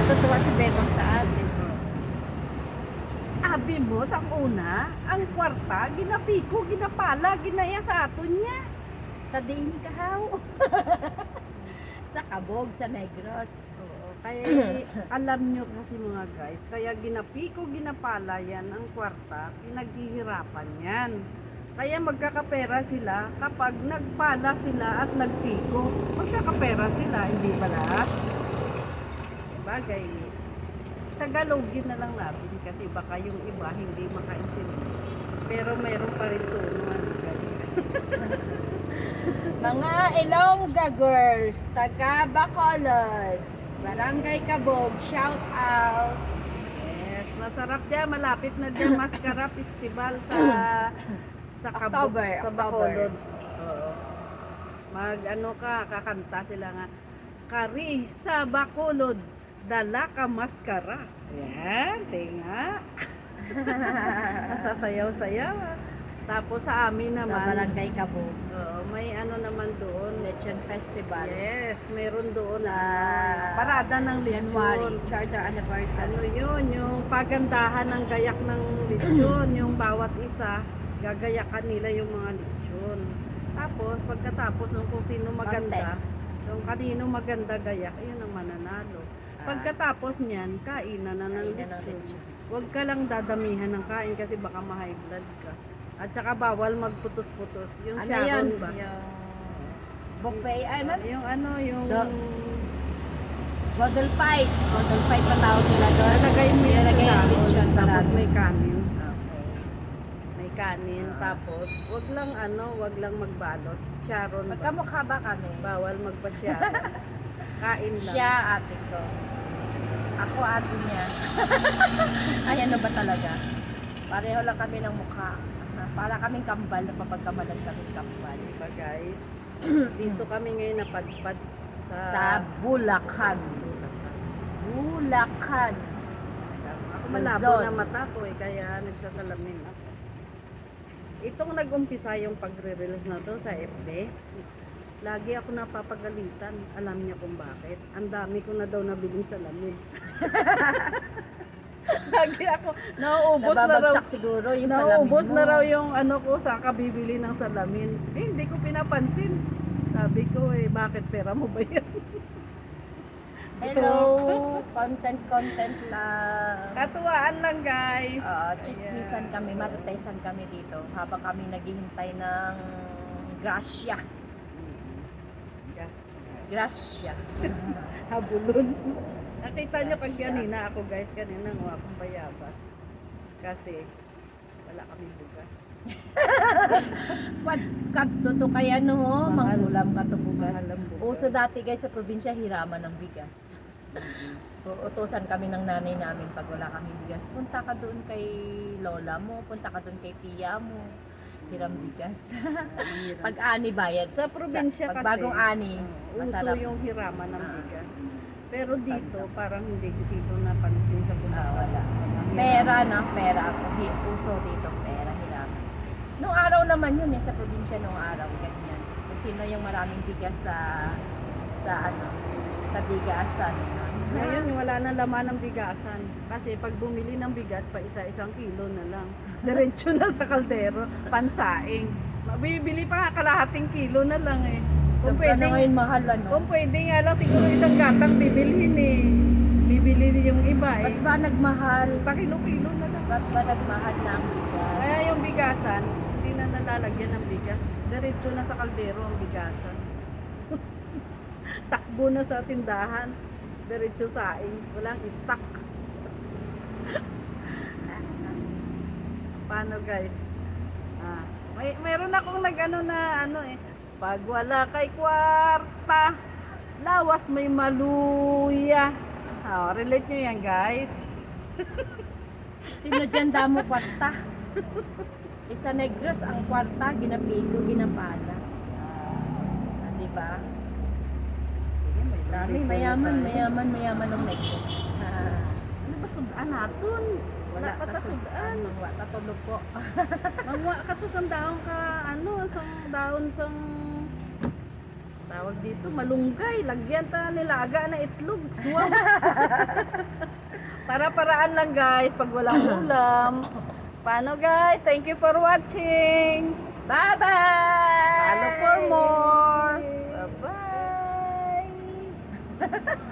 Natutuwa si Bebang sa atin. Abi mo, sa una, ang kwarta, ginapiko, ginapala, ginaya sa aton niya. Sa diin kahaw. Sa Kabog, sa Negros. Oo, kaya alam nyo kasi mga guys, kaya ginapiko, ginapala yan ang kwarta, pinaghihirapan yan. Kaya magkakapera sila kapag nagpala sila at nagpiko. Magkakapera sila, hindi ba lahat? Bagay, Tagalogin na lang natin kasi baka yung iba hindi makaintindi. Pero meron pa rin tunuan guys. Mga Ilongga girls, taga Bacolod, Barangay Kabog, shout out. Yes, masarap dyan. Malapit na dyan Mascara Festival sa Kabog, October, sa October. Bacolod. Oo. Kakanta sila nga. Kari sa Bacolod, dala ka maskara. Yan, tinga. Sasayaw-sayaw. Tapos sa amin Sa naman, Barangay Kabog, oo, may ano naman doon. Lechon Festival. Yes, meron doon. Sa Parada ng January, lechon. charter anniversary. Ano yun, yung pagandahan ng gayak ng lechon, yung bawat isa, gagayakan nila yung mga lechon. Tapos, pagkatapos nung kung sino maganda, Contest. yung kanino maganda gayak, yun ang mananalo. Pagkatapos niyan, kainan na ng Kainan ng lechon. lechon. Huwag ka lang dadamihan ng kain kasi baka ma-high blood ka. At saka bawal magputos-putos. Yung Ano Sharon yun? ba? Yung buffet, ano? Yung Godel fight. Godel fight pa tawag nila doon. Nalagay mo yan Nilagay sa yung Sharon, lechon tapos parado. may kanin. Okay. May kanin, tapos wag lang magbalot. Sharon ba? Magkamukha ba kami? Bawal magpa-sharon. Kain lang. Siya ate ko. Ako ate niya. Ay ano ba talaga? Pareho lang kami ng mukha. Para kaming kambal na papagkamalan kaming kambal. Diba guys? Dito kami ngayon napadpad Sa Bulacan. Bulacan. Ako malabo Luzon. na mata ko kaya nagsasalamin ako. Itong nag-umpisa yung pagre-release na to sa FB, lagi ako napapagalitan. Alam niya kung bakit. Ang dami ko na daw nabiling salamin. Lagi ako, nauubos na raw. Nababagsak siguro yung salamin Naubos mo. na raw yung ano ko sa kabibili ng salamin. Hindi ko pinapansin. Sabi ko bakit pera mo ba yan? Hello, content lang. Katuwaan lang guys. Chismisan kami, maritesan kami dito habang kami naghihintay ng grasya. Yes. Grasya. Habulon. Nakita niyo pag kanina ako guys, kanina ng akong bayabas. Kasi wala kami bugas. What kadto to kaya no, Mahal. manghulam ka to bugas. Mahal ang bugas. Uso dati guys sa probinsya hiraman ng bigas. Utusan kami ng nanay namin pag wala kami bigas. Punta ka doon kay lola mo, punta ka doon kay tiya mo. Hiram bigas. Pag ani bayad. Sa probinsya pag kasi, bagong ani, uso masarap. yung hiraman ng bigas. Pero dito, Sarap. parang hindi ko dito napansin sa Bulacan. Wala. Walang Pera hiraman. na, pera ako. Uso dito, pera, hiraman. Nung araw naman yun sa probinsya nung araw, ganyan. Kasi na yung maraming bigas sa bigasan. Ngayon, wala na laman ng bigasan. Kasi pag bumili ng bigas, pa isa-isang kilo na lang. Diretso na sa kaldero, pansaing. Bibili pa nga kalahating kilo na lang Kung Sobra na pwede, ngayon mahal, ano? kung pwede nga lang siguro isang gatang bibilhin Bibili yung iba Ba't ba nagmahal? Pakilo-kilo na lang. Ba't ba nagmahal na ang bigas? Kaya yung bigasan, hindi na nalalagyan ng bigas. Diretso na sa kaldero ang bigasan. Takbo na sa tindahan. Diretso saing. Walang stock. Paano guys? Meron akong nag-ano na pag wala kay kwarta, lawas may maluya. Relate nyo yan guys. Sino dyan damo kwarta? Isa Negros, ang kwarta, ginapigo, ginapala. Di ba? Dami, mayaman ng Negros. Ano ba sudaan naton? Wala pa ta sudaan. Mangwa, tatulog po. Mangwa ka to sang daon ka, sang daon Tawag dito, malunggay. Lagyan ta nilaga na itlog. Suwam. Para-paraan lang guys pag walang ulam. Paano guys? Thank you for watching. Bye-bye! Follow for more. Bye-bye.